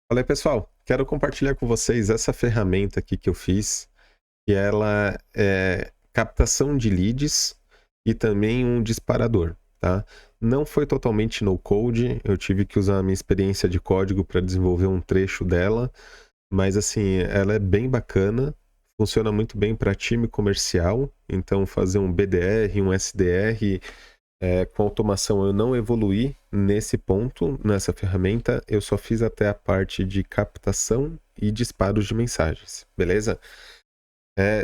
Fala aí, pessoal. Quero compartilhar com vocês essa ferramenta aqui que eu fiz, que ela é captação de leads e também um disparador, tá? Não foi totalmente no code, eu tive que usar a minha experiência de código para desenvolver um trecho dela, mas assim, ela é bem bacana, funciona muito bem para time comercial, então fazer um BDR, um SDR, com automação eu não evoluí nesse ponto, nessa ferramenta, eu só fiz até a parte de captação e disparos de mensagens, beleza?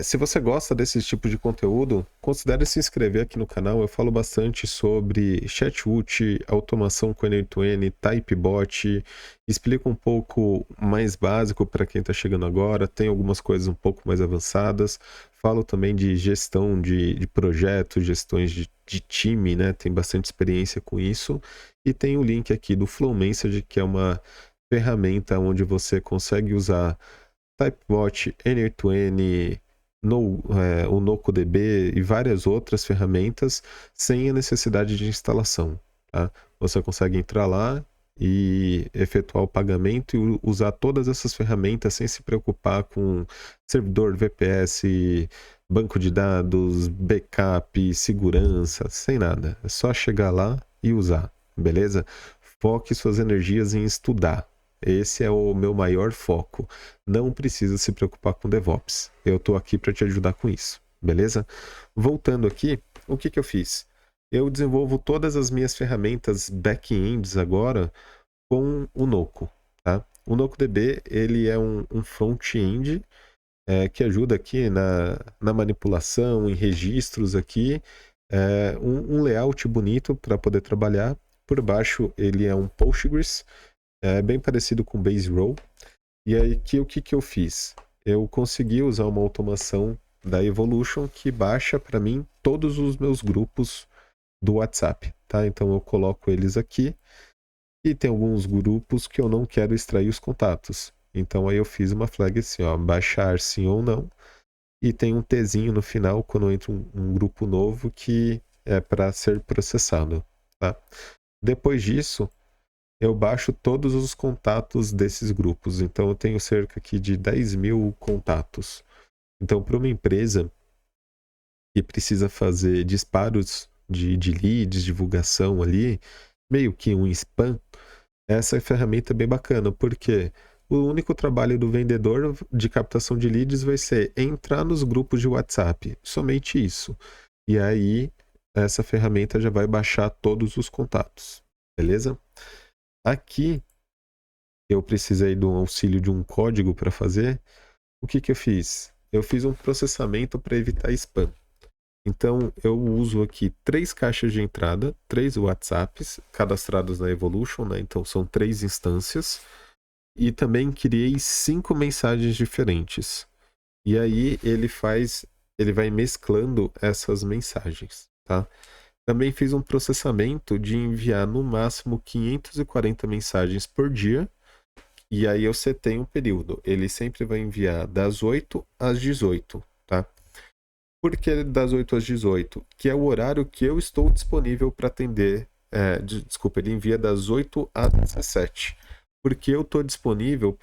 Se você gosta desse tipo de conteúdo, considere se inscrever aqui no canal. Eu falo bastante sobre chatbot, automação com N8N, typebot, explico um pouco mais básico para quem está chegando agora, tem algumas coisas um pouco mais avançadas. Falo também de gestão de projetos, gestões de time, né? Tem bastante experiência com isso. E tem o link aqui do Flow Message, que é uma ferramenta onde você consegue usar Typebot, N8N, o NocoDB e várias outras ferramentas sem a necessidade de instalação. Tá? Você consegue entrar lá e efetuar o pagamento e usar todas essas ferramentas sem se preocupar com servidor VPS, banco de dados, backup, segurança, sem nada. É só chegar lá e usar, beleza? Foque suas energias em estudar. Esse é o meu maior foco. Não precisa se preocupar com DevOps. Eu estou aqui para te ajudar com isso, beleza? Voltando aqui, o que eu fiz? Eu desenvolvo todas as minhas ferramentas back-ends agora com o Noco, tá? O NocoDB, ele é um front-end que ajuda aqui na manipulação, em registros aqui, um layout bonito para poder trabalhar. Por baixo, ele é um Postgres, bem parecido com Base Row. E aí, o que eu fiz? Eu consegui usar uma automação da Evolution que baixa para mim todos os meus grupos do WhatsApp, tá? Então eu coloco eles aqui e tem alguns grupos que eu não quero extrair os contatos. Então aí eu fiz uma flag assim, ó, baixar sim ou não. E tem um Tzinho no final quando entra um grupo novo que é para ser processado, tá? Depois disso, eu baixo todos os contatos desses grupos. Então, eu tenho cerca aqui de 10 mil contatos. Então, para uma empresa que precisa fazer disparos de leads, divulgação ali, meio que um spam, essa ferramenta é bem bacana, porque o único trabalho do vendedor de captação de leads vai ser entrar nos grupos de WhatsApp, somente isso. E aí, essa ferramenta já vai baixar todos os contatos, beleza? Aqui eu precisei do auxílio de um código para fazer, o que eu fiz? Eu fiz um processamento para evitar spam. Então, eu uso aqui 3 caixas de entrada, 3 WhatsApps cadastrados na Evolution, né? Então, são 3 instâncias. E também criei 5 mensagens diferentes. E aí, ele vai mesclando essas mensagens, tá? Também fiz um processamento de enviar no máximo 540 mensagens por dia. E aí eu setei um período. Ele sempre vai enviar das 8 às 18, tá? Por que das 8 às 18? Que é o horário que eu estou disponível para atender. Desculpa, ele envia das 8 às 17. Porque eu estou disponível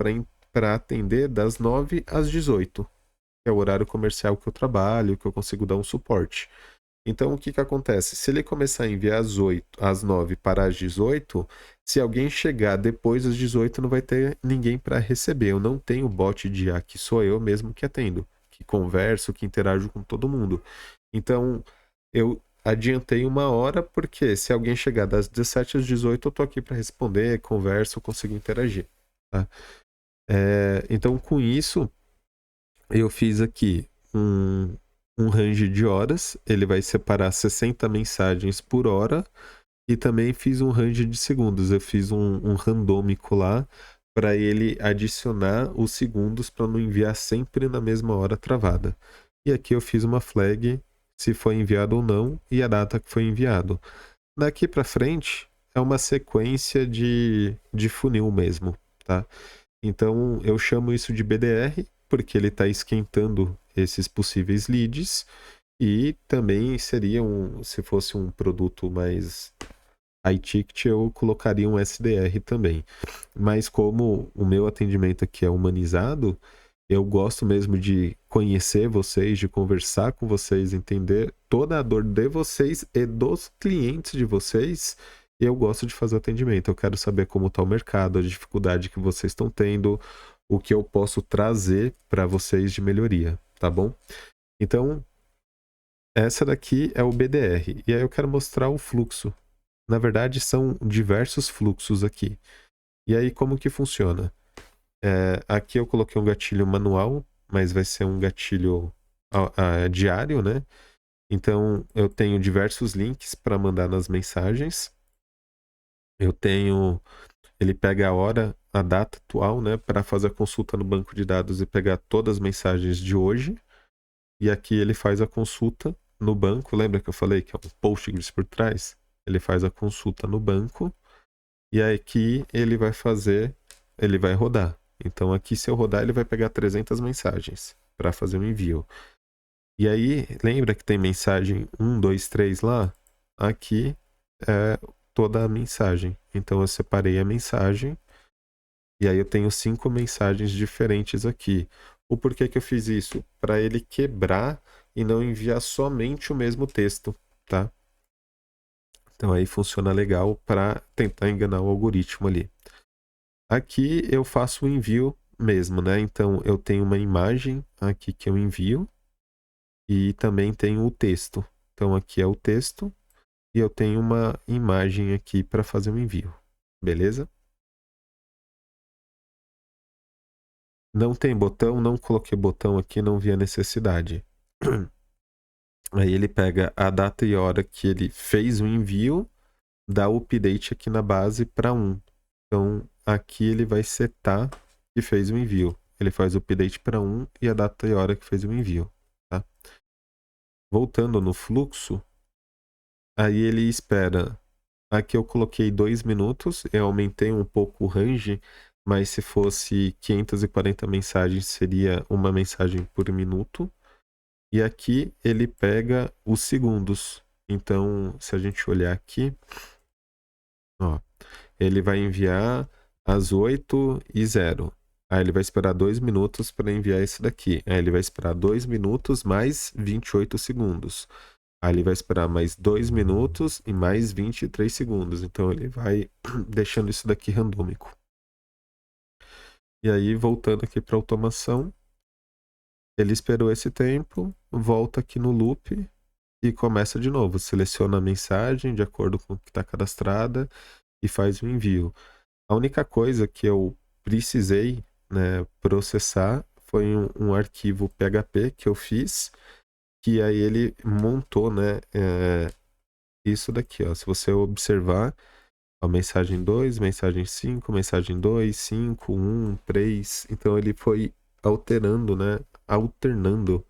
para atender das 9 às 18. Que é o horário comercial que eu trabalho, que eu consigo dar um suporte. Então, o que acontece? Se ele começar a enviar às 9 para as 18, se alguém chegar depois das 18, não vai ter ninguém para receber. Eu não tenho bot de IA, que sou eu mesmo que atendo, que converso, que interajo com todo mundo. Então, eu adiantei uma hora, porque se alguém chegar das 17 às 18, eu tô aqui para responder, converso, consigo interagir. Tá? Então, com isso, eu fiz aqui um range de horas, ele vai separar 60 mensagens por hora, e também fiz um range de segundos, eu fiz um randômico lá para ele adicionar os segundos para não enviar sempre na mesma hora travada. E aqui eu fiz uma flag se foi enviado ou não e a data que foi enviado. Daqui para frente é uma sequência de funil mesmo, tá? Então eu chamo isso de BDR, porque ele está esquentando esses possíveis leads, e também seria se fosse um produto mais iTicket eu colocaria um SDR também. Mas como o meu atendimento aqui é humanizado, eu gosto mesmo de conhecer vocês, de conversar com vocês, entender toda a dor de vocês e dos clientes de vocês. Eu gosto de fazer o atendimento. Eu quero saber como está o mercado, a dificuldade que vocês estão tendo, o que eu posso trazer para vocês de melhoria, tá bom? Então, essa daqui é o BDR. E aí eu quero mostrar o fluxo. Na verdade, são diversos fluxos aqui. E aí, como que funciona? Aqui eu coloquei um gatilho manual, mas vai ser um gatilho diário, né? Então, eu tenho diversos links para mandar nas mensagens. Eu tenho... Ele pega a hora, a data atual, né? Para fazer a consulta no banco de dados e pegar todas as mensagens de hoje. E aqui ele faz a consulta no banco. Lembra que eu falei que é um Postgres por trás? Ele faz a consulta no banco. E aqui ele vai rodar. Então aqui se eu rodar ele vai pegar 300 mensagens para fazer o envio. E aí, lembra que tem mensagem 1, 2, 3 lá? Aqui é toda a mensagem. Então eu separei a mensagem e aí eu tenho 5 mensagens diferentes aqui. O porquê que eu fiz isso? Para ele quebrar e não enviar somente o mesmo texto, tá? Então aí funciona legal para tentar enganar o algoritmo ali. Aqui eu faço o envio mesmo, né? Então eu tenho uma imagem aqui que eu envio e também tenho o texto. Então aqui é o texto e eu tenho uma imagem aqui para fazer o envio. Beleza? Não tem botão, não coloquei botão aqui, não vi a necessidade. Aí ele pega a data e hora que ele fez o envio, dá o update aqui na base para 1. Então aqui ele vai setar que fez o envio. Ele faz o update para 1 e a data e hora que fez o envio. Tá? Voltando no fluxo, aí ele espera. Aqui eu coloquei 2 minutos, eu aumentei um pouco o range, mas se fosse 540 mensagens, seria uma mensagem por minuto. E aqui ele pega os segundos. Então, se a gente olhar aqui, ó, ele vai enviar às 8h00. Aí ele vai esperar 2 minutos para enviar esse daqui. Aí ele vai esperar 2 minutos mais 28 segundos. Aí ele vai esperar mais 2 minutos e mais 23 segundos. Então ele vai deixando isso daqui randômico. E aí, voltando aqui para automação, ele esperou esse tempo, volta aqui no loop e começa de novo. Seleciona a mensagem de acordo com o que está cadastrada e faz o envio. A única coisa que eu precisei, né, processar foi um arquivo PHP que eu fiz, que aí ele montou, né, isso daqui, ó. Se você observar, a mensagem 2, mensagem 5, mensagem 2, 5, 1, 3. Então ele foi alterando, né, alternando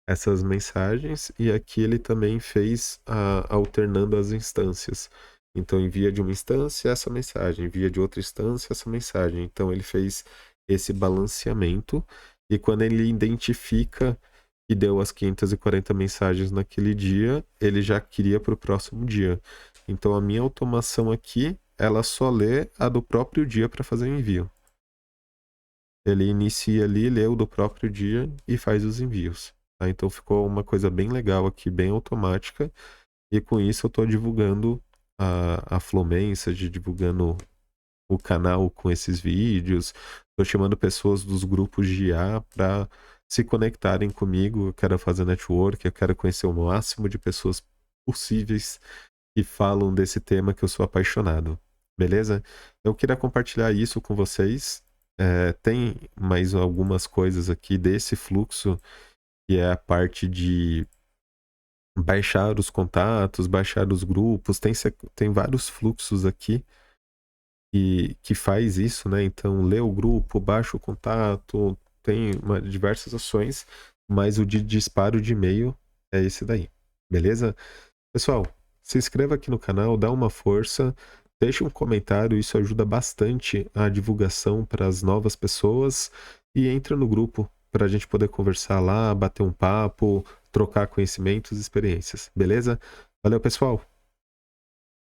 essas mensagens, e aqui ele também fez alternando as instâncias. Então envia de uma instância essa mensagem, envia de outra instância essa mensagem. Então ele fez esse balanceamento, e quando ele identifica que deu as 540 mensagens naquele dia, ele já queria para o próximo dia. Então a minha automação aqui, ela só lê a do próprio dia para fazer o envio. Ele inicia ali, lê o do próprio dia e faz os envios. Tá? Então ficou uma coisa bem legal aqui, bem automática. E com isso eu estou divulgando a Flowmensage, divulgando o canal com esses vídeos. Estou chamando pessoas dos grupos de IA para se conectarem comigo. Eu quero fazer network, eu quero conhecer o máximo de pessoas possíveis que falam desse tema que eu sou apaixonado. Beleza? Eu queria compartilhar isso com vocês. Tem mais algumas coisas aqui desse fluxo, que é a parte de baixar os contatos, baixar os grupos. Tem vários fluxos aqui que faz isso, né? Então, lê o grupo, baixa o contato, tem diversas ações, mas o de disparo de e-mail é esse daí. Beleza? Pessoal, se inscreva aqui no canal, dá uma força, deixe um comentário, isso ajuda bastante a divulgação para as novas pessoas, e entra no grupo para a gente poder conversar lá, bater um papo, trocar conhecimentos e experiências, beleza? Valeu, pessoal!